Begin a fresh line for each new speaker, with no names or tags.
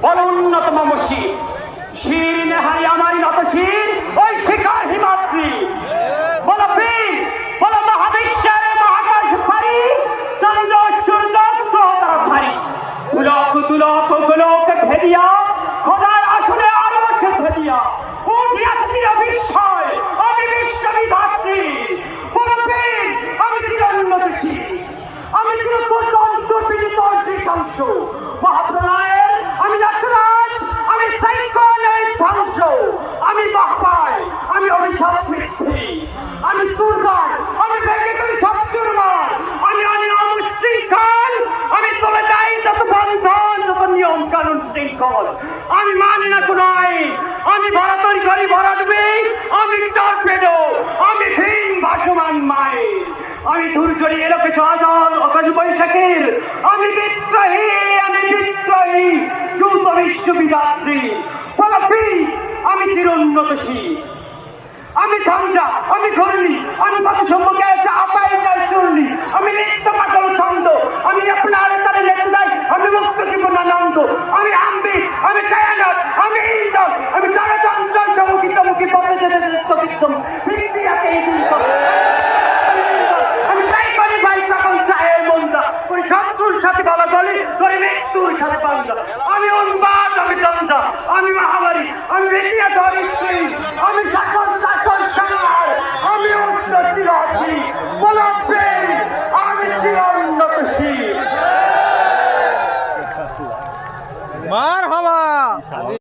বলো অন্যতম মসজিদ শির নেহারি আমারই নত শির ওই শিকার হিমাদ্রি। বলো পীর, বলো মহাবিশ্বের মহাকাশ ভারী চন্দ্র সূর্য তারা ছাড়ি তুলক তুলক গোলক ভেদিয়া খোদার আসলে আরো সে ভেদিয়া উঠিয়াছি বিস্ময় আমি বিশ্ববিধাত্রী। বলো পীর, আমি চিরোন্নত শির, আমি চিরকুট অন্তর্বিদিত অধিকাংশ মহাপ্রলয়ের আমি যশরাজ, আমি সাইকলের ধ্বংস, আমি বাহপাই, আমি অভিশাপ মৃত্যু, আমি দুর্বার, আমি ভেঙে করি সব দুর্বার, আমি অনিয়ম শৃঙ্খল, আমি চলে যাই যত বন্ধন যত নিয়ম কানুন শৃঙ্খল, আমি মানি না কোনো আইন, আমি ভরাতরি করি ভরাডুবি, আমি টর্পেডো, আমি ভিন ভাসমান মায়ের, আমি ধূর্জরি এলোকে চলাচল আকাশ বৈশাখীর, আমি বিদ্রোহী, আমি বিদ্রোহী সুত বিশ্ববিধাত্রী। বলো পীর, আমি চিরোন্নত শির, আমি ঝঞ্ঝা, আমি ঘূর্ণি, আমি পথ সম্মুখে আপাই যায় চূর্ণি, আমি নিত্য পাগল ছন্দ, আমি আপনার তারে নেতে যাই, আমি মুক্ত জীবনানন্দ, আমি আম্বি, আমি কায়ানত, আমি ইন্দন, আমি চলচঞ্চল চমুকি চমুকি পথে যেতে বিশ্বম ভিত্তিয়াকে আমি তাই করি ভাই সকল চায়ের মন্দা করি শত্রুর সাথে বাবা বলি করি মৃত্যুর সাথে পান্দা, আমি উন্মাদ, আমি চন্দা, আমি মহামারী, আমি বেটিয়া ধরিত্রী, আমি